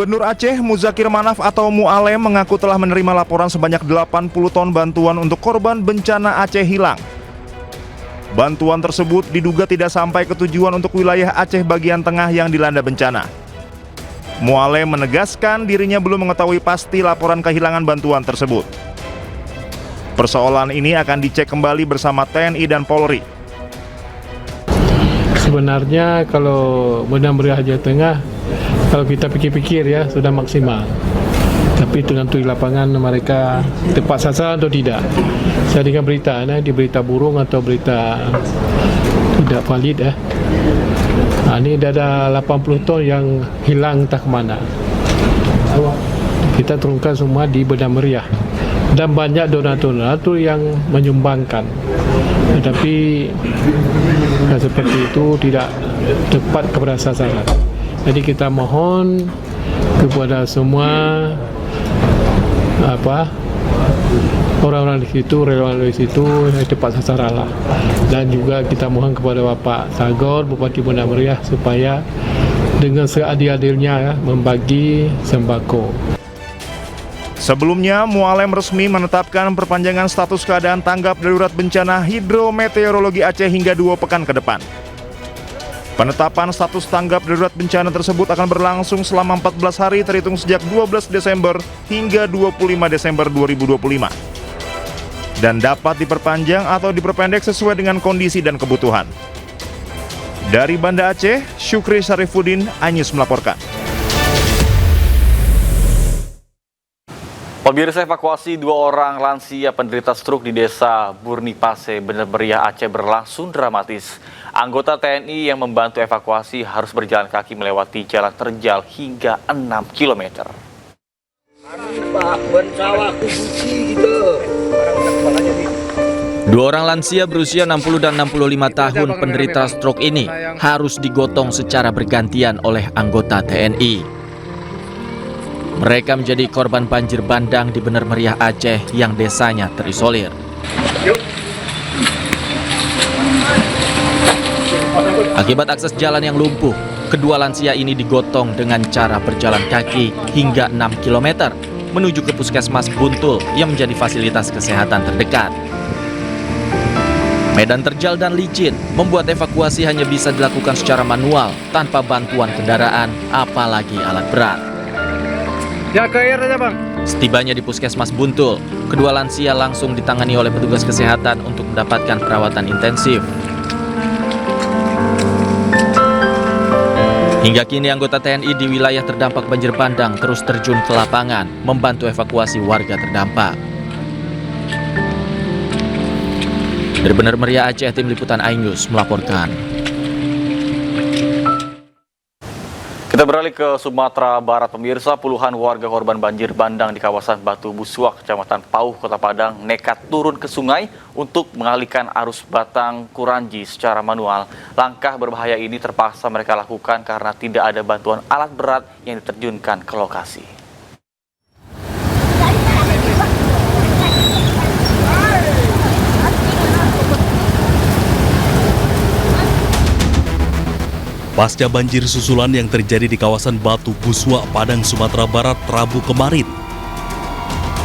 Gubernur Aceh Muzakir Manaf atau Mu'alem mengaku telah menerima laporan sebanyak 80 ton bantuan untuk korban bencana Aceh hilang. Bantuan tersebut diduga tidak sampai ke tujuan untuk wilayah Aceh bagian tengah yang dilanda bencana. Mu'alem menegaskan dirinya belum mengetahui pasti laporan kehilangan bantuan tersebut. Persoalan ini akan dicek kembali bersama TNI dan Polri. Sebenarnya kalau Benang Meriah Aceh Tengah, kalau kita pikir-pikir ya sudah maksimal. Tapi tergantung di lapangan mereka tepat sasaran atau tidak. Saya dengar berita, di berita burung atau berita tidak valid ya. Ini ada 80 ton yang hilang entah kemana. Kita turunkan semua di Benang Meriah. Dan banyak donatur yang menyumbangkan. Tetapi seperti itu tidak tepat kepada sasaran. Jadi kita mohon kepada semua orang-orang di situ, relawan di situ tepat sasaran lah. Dan juga kita mohon kepada Bapak Sagor, Bupati Benang Meriah supaya dengan seadil-adilnya ya, membagi sembako. Sebelumnya, Mu'alem resmi menetapkan perpanjangan status keadaan tanggap darurat bencana hidrometeorologi Aceh hingga 2 pekan ke depan. Penetapan status tanggap darurat bencana tersebut akan berlangsung selama 14 hari terhitung sejak 12 Desember hingga 25 Desember 2025. Dan dapat diperpanjang atau diperpendek sesuai dengan kondisi dan kebutuhan. Dari Banda Aceh, Syukri Syarifuddin, iNews melaporkan. Pemirsa, evakuasi 2 orang lansia penderita stroke di desa Burnipase, Benang Meriah Aceh berlangsung dramatis. Anggota TNI yang membantu evakuasi harus berjalan kaki melewati jalan terjal hingga 6 km. Dua orang lansia berusia 60 dan 65 tahun penderita stroke ini harus digotong secara bergantian oleh anggota TNI. Mereka menjadi korban banjir bandang di Benang Meriah Aceh yang desanya terisolir. Akibat akses jalan yang lumpuh, kedua lansia ini digotong dengan cara berjalan kaki hingga 6 km menuju ke Puskesmas Buntul yang menjadi fasilitas kesehatan terdekat. Medan terjal dan licin membuat evakuasi hanya bisa dilakukan secara manual tanpa bantuan kendaraan, apalagi alat berat. Ya ke air aja bang. Setibanya di Puskesmas Buntul, kedua lansia langsung ditangani oleh petugas kesehatan untuk mendapatkan perawatan intensif. Hingga kini anggota TNI di wilayah terdampak banjir bandang terus terjun ke lapangan membantu evakuasi warga terdampak. Dari Benang Meriah Aceh, tim liputan iNews melaporkan. Kita beralih ke Sumatera Barat, pemirsa. Puluhan warga korban banjir bandang di kawasan Batu Busuak, Kecamatan Pauh, Kota Padang, nekat turun ke sungai untuk mengalihkan arus Batang Kuranji secara manual. Langkah berbahaya ini terpaksa mereka lakukan karena tidak ada bantuan alat berat yang diterjunkan ke lokasi. Pasca banjir susulan yang terjadi di kawasan Batu Busuak, Padang, Sumatera Barat, Rabu kemarin.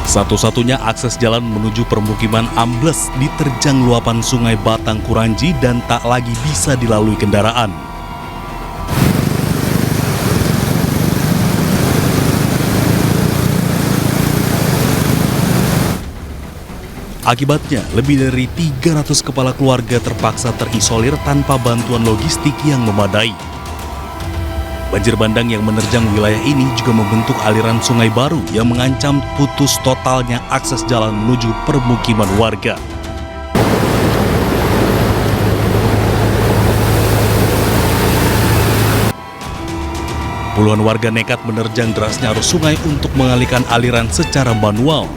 Satu-satunya akses jalan menuju permukiman ambles diterjang luapan sungai Batang Kuranji dan tak lagi bisa dilalui kendaraan. Akibatnya, lebih dari 300 kepala keluarga terpaksa terisolir tanpa bantuan logistik yang memadai. Banjir bandang yang menerjang wilayah ini juga membentuk aliran sungai baru yang mengancam putus totalnya akses jalan menuju permukiman warga. Puluhan warga nekat menerjang derasnya arus sungai untuk mengalihkan aliran secara manual.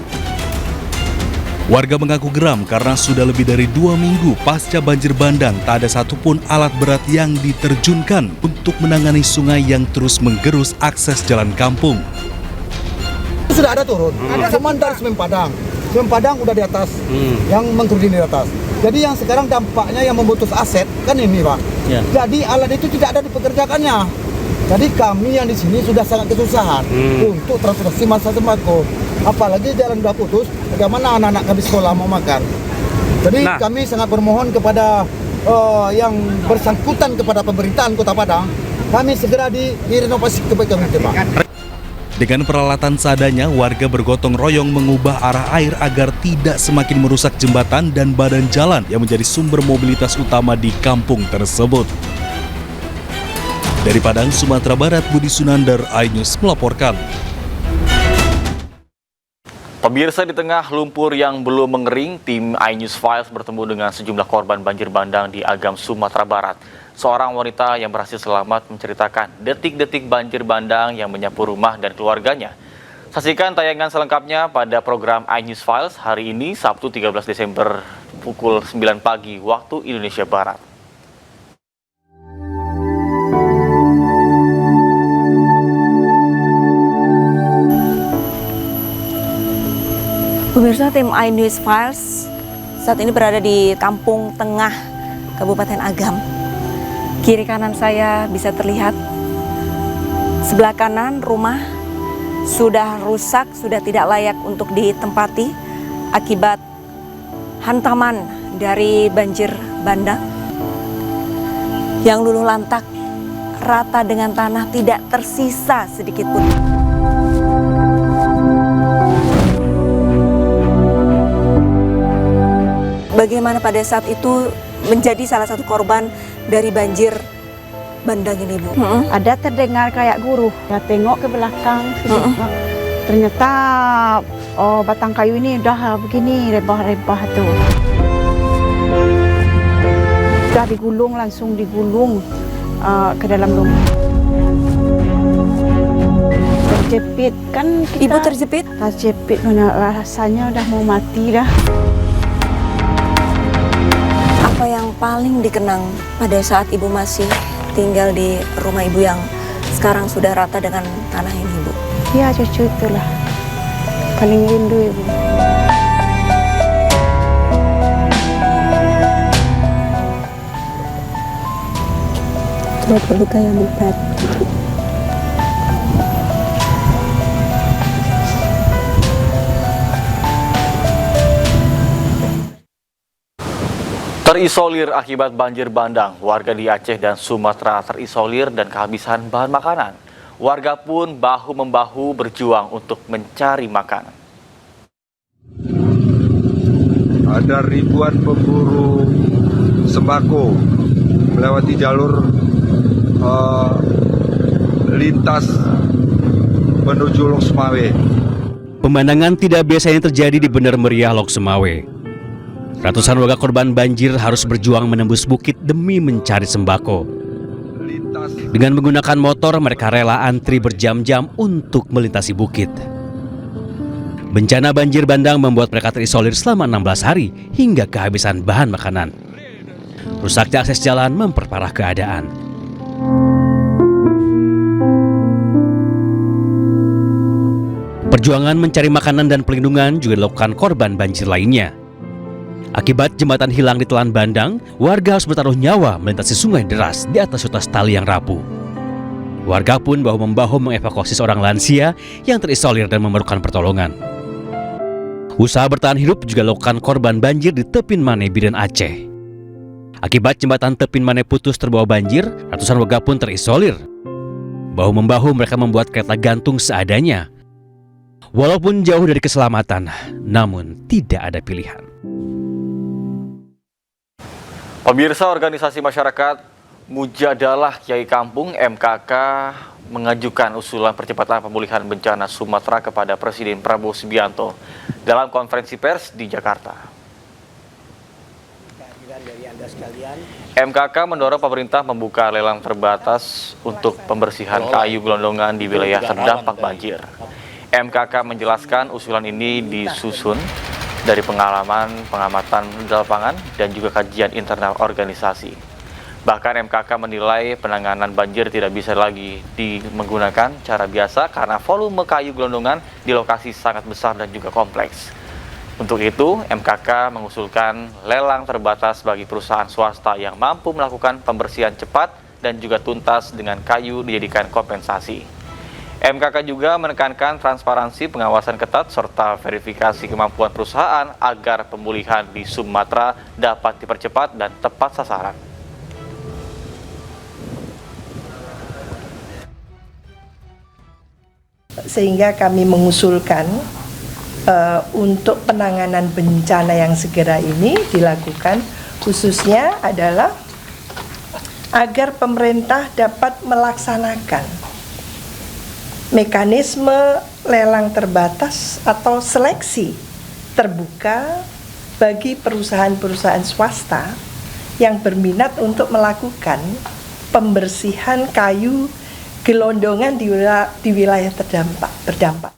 Warga mengaku geram karena sudah lebih dari 2 minggu pasca banjir bandang tak ada satupun alat berat yang diterjunkan untuk menangani sungai yang terus menggerus akses jalan kampung. Sudah ada turun, cuman dari Semen Padang. Semen Padang udah di atas, yang menggeruding di atas. Jadi yang sekarang dampaknya yang memutus aset kan ini Pak. Ya. Jadi alat itu tidak ada dipekerjakannya. Jadi kami yang di sini sudah sangat kesusahan untuk transportasi masa sembako. Apalagi jalan udah putus, bagaimana anak-anak kami sekolah mau makan. Jadi kami sangat bermohon kepada yang bersangkutan kepada pemerintahan Kota Padang, kami segera direnovasi kebaik mungkin, Pak. Dengan peralatan seadanya, warga bergotong royong mengubah arah air agar tidak semakin merusak jembatan dan badan jalan yang menjadi sumber mobilitas utama di kampung tersebut. Dari Padang, Sumatera Barat, Budi Sunandar, iNews melaporkan. Pemirsa, di tengah lumpur yang belum mengering, tim iNews Files bertemu dengan sejumlah korban banjir bandang di Agam, Sumatera Barat. Seorang wanita yang berhasil selamat menceritakan detik-detik banjir bandang yang menyapu rumah dan keluarganya. Saksikan tayangan selengkapnya pada program iNews Files hari ini, Sabtu 13 Desember pukul 9 pagi waktu Indonesia Barat. Pemirsa, tim iNews Files saat ini berada di Kampung Tengah, Kabupaten Agam. Kiri kanan saya bisa terlihat, sebelah kanan rumah sudah rusak, sudah tidak layak untuk ditempati akibat hantaman dari banjir bandang yang luluh lantak, rata dengan tanah, tidak tersisa sedikit pun. Bagaimana pada saat itu menjadi salah satu korban dari banjir bandang ini, Bu? Ada terdengar kayak guruh, ya tengok ke belakang, ternyata batang kayu ini udah begini rebah-rebah tuh. Udah digulung, langsung digulung ke dalam rumah. Terjepit kan kita. Ibu terjepit? Terjepit, rasanya udah mau mati dah. Apa yang paling dikenang pada saat Ibu masih tinggal di rumah Ibu yang sekarang sudah rata dengan tanah ini, Bu? Ya, cucu itulah. Paling rindu Ibu. Turut berduka ya, Bu. Terisolir akibat banjir bandang, warga di Aceh dan Sumatera terisolir dan kehabisan bahan makanan. Warga pun bahu-membahu berjuang untuk mencari makanan. Ada ribuan pemburu sembako melewati jalur lintas menuju Lok Semawe. Pemandangan tidak biasanya terjadi di Bener Meriah Lok Semawe. Ratusan warga korban banjir harus berjuang menembus bukit demi mencari sembako. Dengan menggunakan motor, mereka rela antri berjam-jam untuk melintasi bukit. Bencana banjir bandang membuat mereka terisolir selama 16 hari hingga kehabisan bahan makanan. Rusaknya akses jalan memperparah keadaan. Perjuangan mencari makanan dan perlindungan juga dilakukan korban banjir lainnya. Akibat jembatan hilang di Telan Bandang, warga harus bertaruh nyawa melintasi sungai deras di atas utas tali yang rapuh. Warga pun bahu-membahu mengevakuasi seorang lansia yang terisolir dan memerlukan pertolongan. Usaha bertahan hidup juga dilakukan korban banjir di Tepin Mane, Biren, Aceh. Akibat jembatan Tepin Mane putus terbawa banjir, ratusan warga pun terisolir. Bahu-membahu mereka membuat kereta gantung seadanya. Walaupun jauh dari keselamatan, namun tidak ada pilihan. Pemirsa, organisasi masyarakat Mujadalah Kiai Kampung (MKK) mengajukan usulan percepatan pemulihan bencana Sumatera kepada Presiden Prabowo Subianto dalam konferensi pers di Jakarta. MKK mendorong pemerintah membuka lelang terbatas untuk pembersihan kayu gelondongan di wilayah terdampak banjir. MKK menjelaskan usulan ini disusun dari pengalaman pengamatan di lapangan dan juga kajian internal organisasi. Bahkan MKK menilai penanganan banjir tidak bisa lagi menggunakan cara biasa karena volume kayu gelondongan di lokasi sangat besar dan juga kompleks. Untuk itu, MKK mengusulkan lelang terbatas bagi perusahaan swasta yang mampu melakukan pembersihan cepat dan juga tuntas dengan kayu dijadikan kompensasi. MKK juga menekankan transparansi, pengawasan ketat, serta verifikasi kemampuan perusahaan agar pemulihan di Sumatera dapat dipercepat dan tepat sasaran. Sehingga kami mengusulkan untuk penanganan bencana yang segera ini dilakukan, khususnya adalah agar pemerintah dapat melaksanakan mekanisme lelang terbatas atau seleksi terbuka bagi perusahaan-perusahaan swasta yang berminat untuk melakukan pembersihan kayu gelondongan di wilayah terdampak.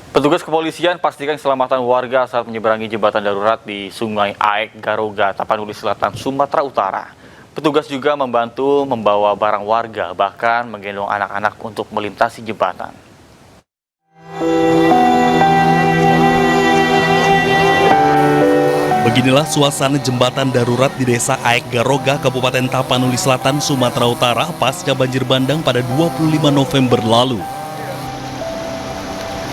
Petugas kepolisian pastikan keselamatan warga saat menyeberangi jembatan darurat di Sungai Aek Garoga, Tapanuli Selatan, Sumatera Utara. Petugas juga membantu membawa barang warga, bahkan menggendong anak-anak untuk melintasi jembatan. Beginilah suasana jembatan darurat di Desa Aek Garoga, Kabupaten Tapanuli Selatan, Sumatera Utara pasca banjir bandang pada 25 November lalu.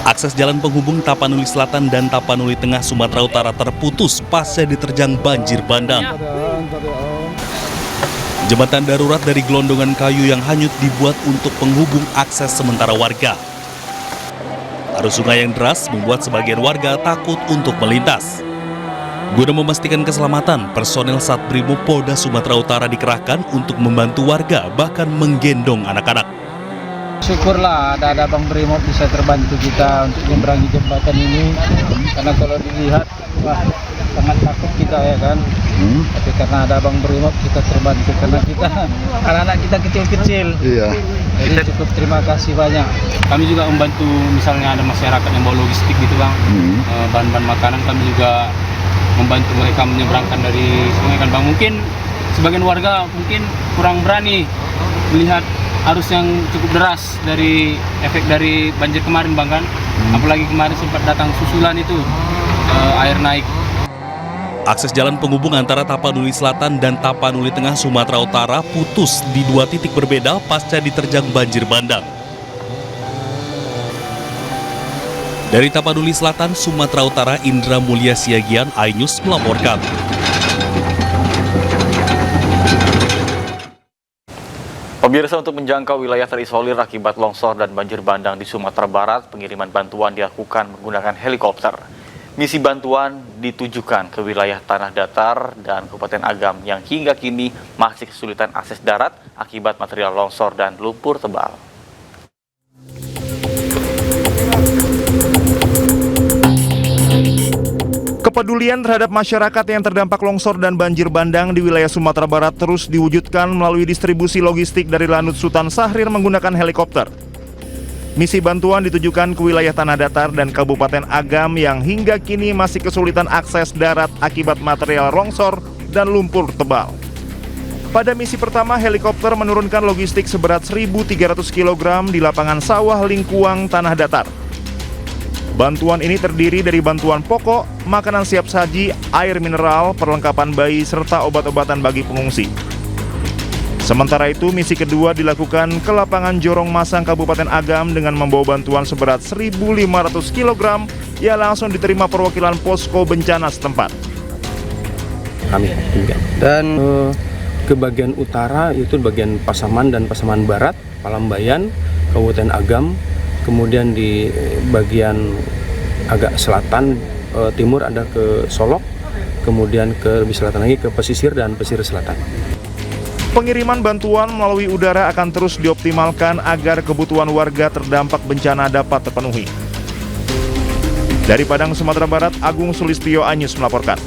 Akses jalan penghubung Tapanuli Selatan dan Tapanuli Tengah, Sumatera Utara terputus pasca diterjang banjir bandang. Jembatan darurat dari gelondongan kayu yang hanyut dibuat untuk penghubung akses sementara warga. Arus sungai yang deras membuat sebagian warga takut untuk melintas. Guna memastikan keselamatan, personel Satbrimob Polda Sumatera Utara dikerahkan untuk membantu warga, bahkan menggendong anak-anak. Syukurlah ada Bang Brimob bisa terbantu kita untuk menyeberangi jembatan ini, karena kalau dilihat wah sangat takut kita ya kan. Tapi karena ada Bang Brimob kita terbantu, karena kita anak-anak kita kecil-kecil. Iya. Jadi cukup terima kasih banyak. Kami juga membantu, misalnya ada masyarakat yang bawa logistik gitu Bang, bahan-bahan makanan, kami juga membantu mereka menyeberangkan dari sungai kan Bang. Mungkin sebagian warga mungkin kurang berani melihat arus yang cukup deras dari efek dari banjir kemarin Bang kan. Apalagi kemarin sempat datang susulan itu, air naik. Akses jalan penghubung antara Tapanuli Selatan dan Tapanuli Tengah, Sumatera Utara putus di dua titik berbeda pasca diterjang banjir bandang. Dari Tapanuli Selatan, Sumatera Utara, Indra Mulia Siagian, iNews melaporkan. Pemirsa, untuk menjangkau wilayah terisolir akibat longsor dan banjir bandang di Sumatera Barat, pengiriman bantuan dilakukan menggunakan helikopter. Misi bantuan ditujukan ke wilayah tanah datar dan Kabupaten Agam yang hingga kini masih kesulitan akses darat akibat material longsor dan lumpur tebal. Kepedulian terhadap masyarakat yang terdampak longsor dan banjir bandang di wilayah Sumatera Barat terus diwujudkan melalui distribusi logistik dari Lanut Sultan Syahrir menggunakan helikopter. Misi bantuan ditujukan ke wilayah tanah datar dan Kabupaten Agam yang hingga kini masih kesulitan akses darat akibat material longsor dan lumpur tebal. Pada misi pertama, helikopter menurunkan logistik seberat 1.300 kg di lapangan sawah Lingkuang, tanah datar. Bantuan ini terdiri dari bantuan pokok, makanan siap saji, air mineral, perlengkapan bayi, serta obat-obatan bagi pengungsi. Sementara itu, misi kedua dilakukan ke lapangan Jorong Masang, Kabupaten Agam dengan membawa bantuan seberat 1.500 kg yang langsung diterima perwakilan posko bencana setempat. Dan ke bagian utara itu bagian Pasaman dan Pasaman Barat, Palambayan, Kabupaten Agam. Kemudian di bagian agak selatan timur ada ke Solok, kemudian ke lebih selatan lagi ke pesisir dan pesisir selatan. Pengiriman bantuan melalui udara akan terus dioptimalkan agar kebutuhan warga terdampak bencana dapat terpenuhi. Dari Padang, Sumatera Barat, Agung Sulistyo, iNews melaporkan.